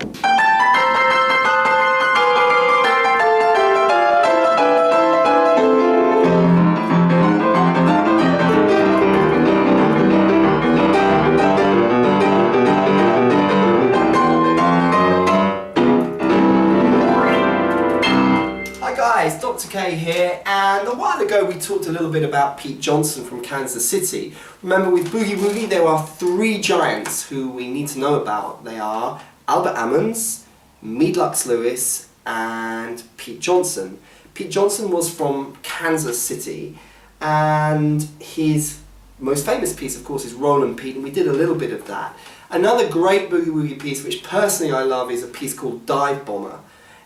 Guys, Dr. K here, and a while ago we talked a little bit about Pete Johnson from Kansas City. Remember, with Boogie Woogie there are three giants who we need to know about. They are Albert Ammons, Meadlux Lewis, and Pete Johnson. Pete Johnson was from Kansas City, and his most famous piece, of course, is Rollin' Pete, and we did a little bit of that. Another great Boogie Woogie piece, which personally I love, is a piece called Divebomber.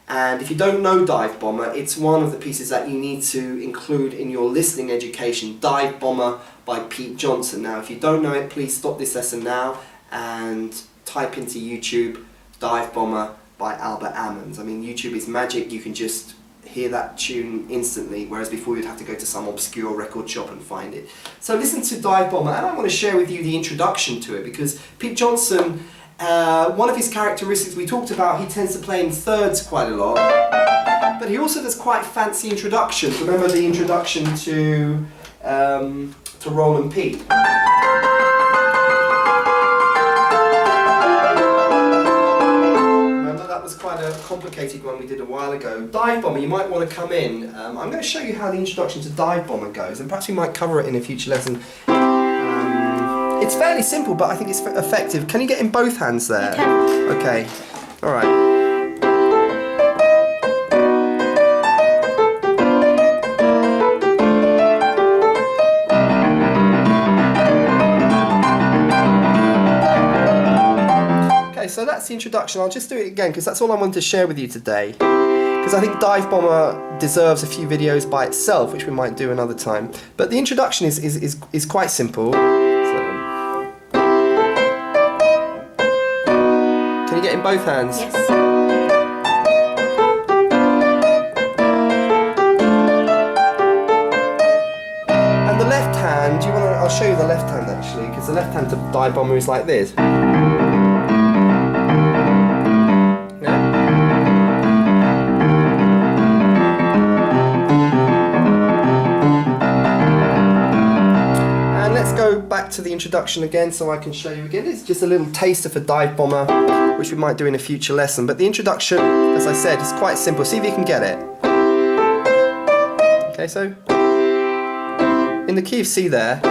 And if you don't know Divebomber, it's one of the pieces that you need to include in your listening education, Divebomber by Pete Johnson. Now, if you don't know it, please stop this lesson now and type into YouTube Divebomber by Albert Ammons. I mean, YouTube is magic. You can just hear that tune instantly, whereas before you'd have to go to some obscure record shop and find it. So listen to Divebomber, and I want to share with you the introduction to it, because Pete Johnson, one of his characteristics we talked about, he tends to play in thirds quite a lot, but he also does quite fancy introductions. Remember the introduction to Rollin' Pete? Remember, that was quite a complicated one we did a while ago. Divebomber, you might want to come in. I'm going to show you how the introduction to Divebomber goes, and perhaps we might cover it in a future lesson. It's fairly simple, but I think it's effective. Can you get in both hands there? I can. Okay. All right. Okay, so that's the introduction. I'll just do it again because that's all I wanted to share with you today. Because I think Divebomber deserves a few videos by itself, which we might do another time. But the introduction is quite simple. Can you get in both hands? Yes. And the left hand, I'll show you the left hand actually, because the left hand to Divebomber is like this. Yeah. And let's go back to the introduction again so I can show you again. It's just a little taster for Divebomber, which we might do in a future lesson. But the introduction, as I said, is quite simple. See if you can get it. Okay, so in the key of C there.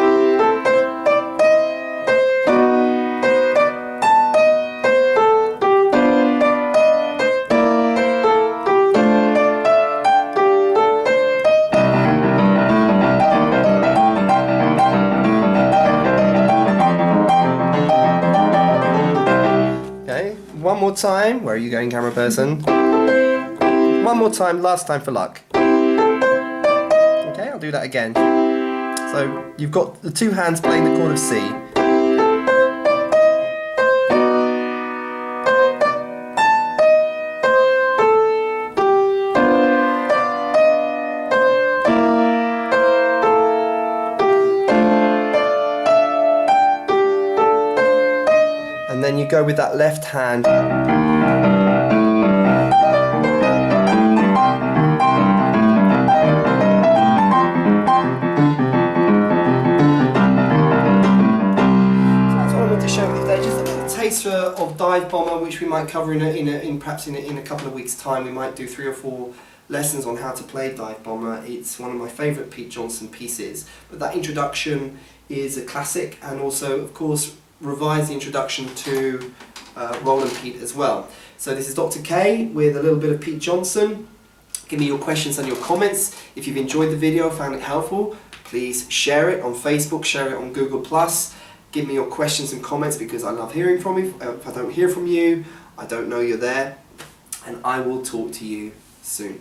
One more time. Where are you going, camera person? One more time, last time for luck. Okay, I'll do that again. So you've got the two hands playing the chord of C. And then you go with that left hand. Of Divebomber, which we might cover perhaps in a couple of weeks' time. We might do 3 or 4 lessons on how to play Divebomber. It's one of my favourite Pete Johnson pieces. But that introduction is a classic, and also, of course, revise the introduction to Rollin' Pete as well. So this is Dr. K with a little bit of Pete Johnson. Give me your questions and your comments. If you've enjoyed the video, found it helpful, please share it on Facebook, share it on Google+. Give me your questions and comments, because I love hearing from you. If I don't hear from you, I don't know you're there, and I will talk to you soon.